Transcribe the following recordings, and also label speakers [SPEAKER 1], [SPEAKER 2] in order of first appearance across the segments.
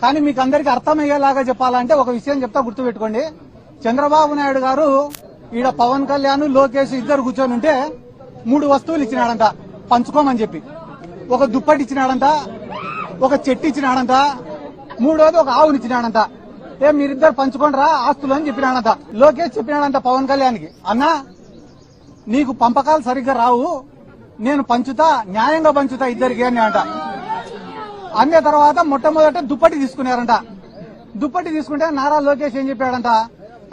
[SPEAKER 1] కానీ మీకు అందరికి అర్థమయ్యేలాగా చెప్పాలంటే ఒక విషయం చెప్తా, గుర్తుపెట్టుకోండి. చంద్రబాబు నాయుడు గారు ఈడ పవన్ కళ్యాణ్, లోకేష్ ఇద్దరు కూర్చొని ఉంటే 3 వస్తువులు ఇచ్చినాడంట పంచుకోమని చెప్పి. ఒక దుప్పటి ఇచ్చినాడంట, ఒక చెట్టు ఇచ్చినాడంట, 3వది ఒక ఆవుని ఇచ్చినాడంట. మీరిద్దరు పంచుకోండిరా ఆస్తులు అని చెప్పినాడంట. లోకేష్ చెప్పినాడంట పవన్ కళ్యాణ్కి, అన్నా నీకు పంపకాలు సరిగ్గా రావు, నేను పంచుతా, న్యాయంగా పంచుతా ఇద్దరికి అని అంట. అన్న తర్వాత మొట్టమొదట దుప్పటి తీసుకున్నారంట. దుప్పటి తీసుకుంటే నారా లోకేష్ ఏం చెప్పాడంట,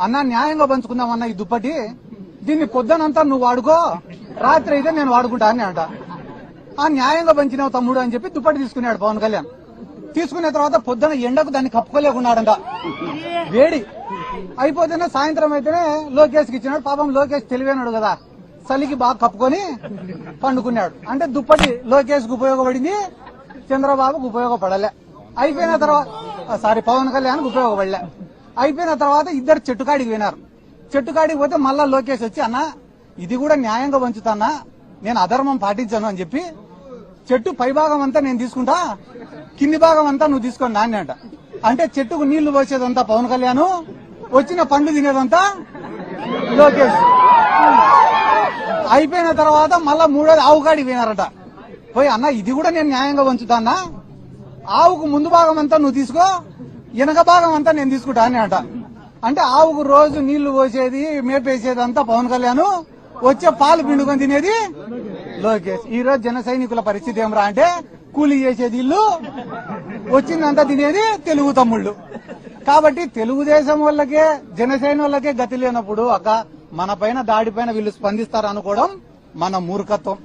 [SPEAKER 1] అన్నా న్యాయంగా పంచుకుందామన్నా ఈ దుప్పటి, దీన్ని పొద్దునంతా నువ్వు వాడుకో, రాత్రి అయితే నేను వాడుకుంటా అని అంట. ఆ న్యాయంగా పంచినావు తమ్ముడు అని చెప్పి దుప్పటి తీసుకున్నాడు పవన్ కళ్యాణ్. తీసుకున్న తర్వాత పొద్దున ఎండకు దాన్ని కప్పుకోలేకున్నాడంట, వేడి అయిపోతేనే సాయంత్రం అయితేనే లోకేష్కి ఇచ్చినాడు. పాపం లోకేష్ తెలివైనాడు కదా, చలికి బాగా కప్పుకొని పండుకున్నాడు. అంటే దుప్పటి లోకేష్కి ఉపయోగపడింది, చంద్రబాబుకు ఉపయోగపడలే. అయిపోయిన తర్వాత పవన్ కళ్యాణ్కి ఉపయోగపడలే. అయిపోయిన తర్వాత ఇద్దరు చెట్టుకాడికి పోయినారు. చెట్టుకాడికి పోతే మళ్ళా లోకేష్ వచ్చి, అన్నా ఇది కూడా న్యాయంగా పంచుతానా, నేను అధర్మం పాటించాను అని చెప్పి చెట్టు పై భాగం అంతా నేను తీసుకుంటా, కింది భాగం అంతా నువ్వు తీసుకోండి నాన్న అంట. అంటే చెట్టుకు నీళ్లు పోసేదంతా పవన్ కళ్యాణ్, వచ్చిన పండ్లు తినేదంతా లోకేష్. అయిపోయిన తర్వాత మళ్ళా 3వది ఆవు కాడికి పోయినారట. పోయి, అన్న ఇది కూడా నేను న్యాయంగా పంచుతానా, ఆవుకు ముందు భాగం అంతా నువ్వు తీసుకో, వెనక భాగం అంతా నేను తీసుకుంటా అని అంట. అంటే ఆవుకు రోజు నీళ్లు పోసేది, మేపేసేది అంతా పవన్ కళ్యాణ్, వచ్చే పాలు పిండుకొని తినేది లోకేష్. ఈ రోజు జన సైనికుల పరిస్థితి ఏమరా అంటే, కూలీ చేసేది ఇల్లు, వచ్చిందంతా తినేది తెలుగు తమ్ముళ్ళు. కాబట్టి తెలుగుదేశం వాళ్ళకే, జనసేన వాళ్ళకే గతి లేనప్పుడు అక్క మన పైన దాడి పైన వీళ్ళు స్పందిస్తారు అనుకోవడం మన మూర్ఖత్వం.